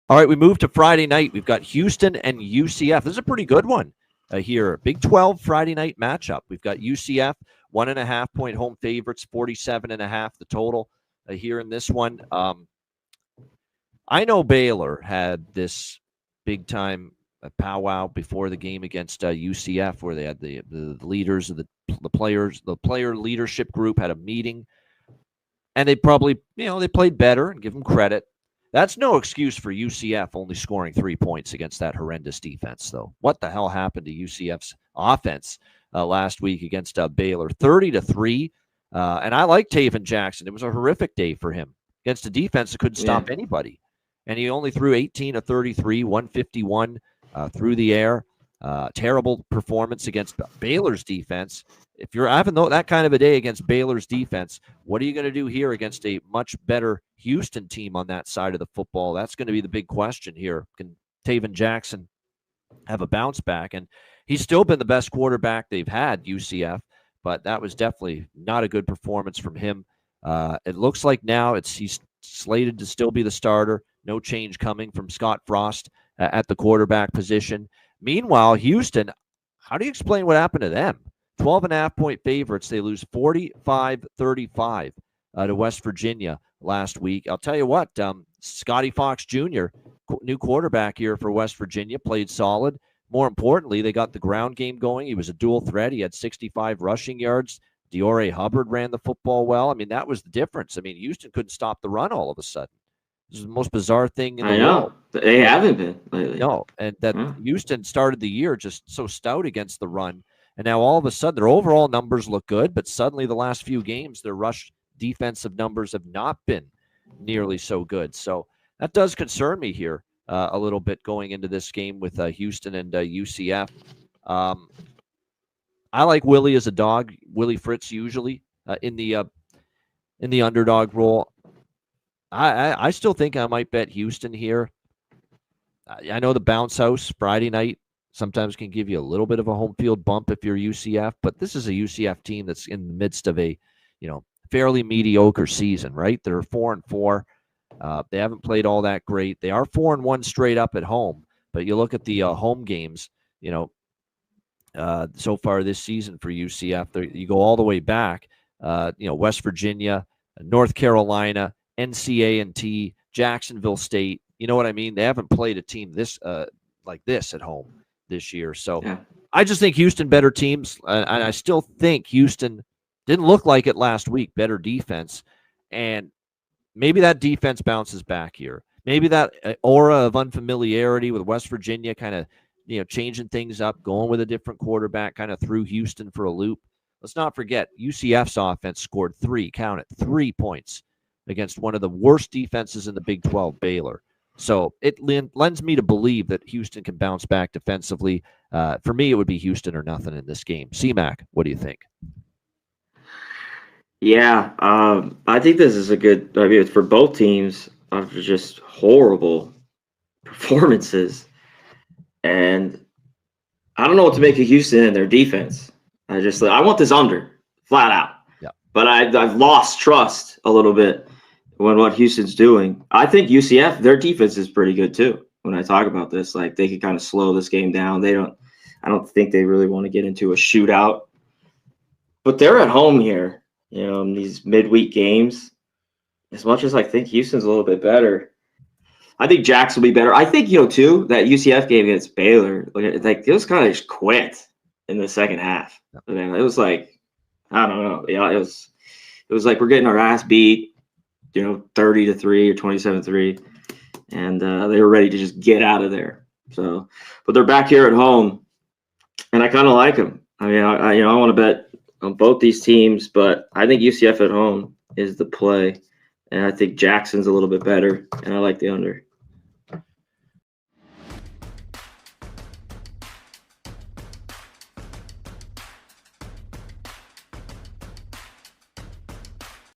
All right, we move to Friday night. We've got Houston and UCF. This is a pretty good one here. Big 12 Friday night matchup. We've got UCF, 1.5-point home favorites, 47.5 the total here in this one. I know Baylor had this big-time powwow before the game against UCF, where they had the leaders of the player leadership group had a meeting, and they probably, they played better, and give them credit. That's no excuse for UCF only scoring 3 points against that horrendous defense, though. What the hell happened to UCF's offense last week against Baylor? 30-3, and I like Taven Jackson. It was a horrific day for him against a defense that couldn't stop anybody, and he only threw 18-33, 151 through the air. Terrible performance against Baylor's defense. If you're having that kind of a day against Baylor's defense, what are you going to do here against a much better Houston team on that side of the football? That's going to be the big question here. Can Taven Jackson have a bounce back? And he's still been the best quarterback they've had, UCF, but that was definitely not a good performance from him. It looks like now he's slated to still be the starter. No change coming from Scott Frost at the quarterback position. Meanwhile, Houston, how do you explain what happened to them? 12.5-point favorites. They lose 45-35 to West Virginia last week. I'll tell you what, Scotty Fox Jr., new quarterback here for West Virginia, played solid. More importantly, they got the ground game going. He was a dual threat. He had 65 rushing yards. Diore Hubbard ran the football well. I mean, that was the difference. I mean, Houston couldn't stop the run all of a sudden. This is the most bizarre thing in the world. They haven't been lately. No, and that Houston started the year just so stout against the run. And now all of a sudden their overall numbers look good, but suddenly the last few games, their rush defensive numbers have not been nearly so good. So that does concern me here a little bit going into this game with Houston and UCF. I like Willie as a dog, Willie Fritz usually in the underdog role. I still think I might bet Houston here. I know the bounce house Friday night sometimes can give you a little bit of a home field bump if you're UCF, but this is a UCF team that's in the midst of a, fairly mediocre season, right? They're 4-4. They haven't played all that great. They are 4-1 straight up at home, but you look at the home games, so far this season for UCF, you go all the way back, West Virginia, North Carolina, NCAA, Jacksonville State. You know what I mean? They haven't played a team this like this at home this year. So I just think Houston better teams, and I still think Houston didn't look like it last week, better defense, and maybe that defense bounces back here. Maybe that aura of unfamiliarity with West Virginia kind of, changing things up, going with a different quarterback kind of threw Houston for a loop. Let's not forget, UCF's offense scored 3 points against one of the worst defenses in the Big 12, Baylor. So it lends me to believe that Houston can bounce back defensively. For me, it would be Houston or nothing in this game. C-Mac, what do you think? Yeah, I think this is a good – it's for both teams after just horrible performances. And I don't know what to make of Houston and their defense. I want this under, flat out. Yeah. But I've lost trust a little bit when what Houston's doing. I think UCF, their defense is pretty good too. When I talk about this, like they could kind of slow this game down. I don't think they really want to get into a shootout. But they're at home here, in these midweek games. As much as I think Houston's a little bit better, I think Jax will be better. I think, too, that UCF game against Baylor, like it was kind of just quit in the second half. I mean, it was like, I don't know. Yeah, it was like we're getting our ass beat, 30-3 or 27-3, and they were ready to just get out of there. So, but they're back here at home, and I kind of like them. I mean, I want to bet on both these teams, but I think UCF at home is the play, and I think Jackson's a little bit better, and I like the under.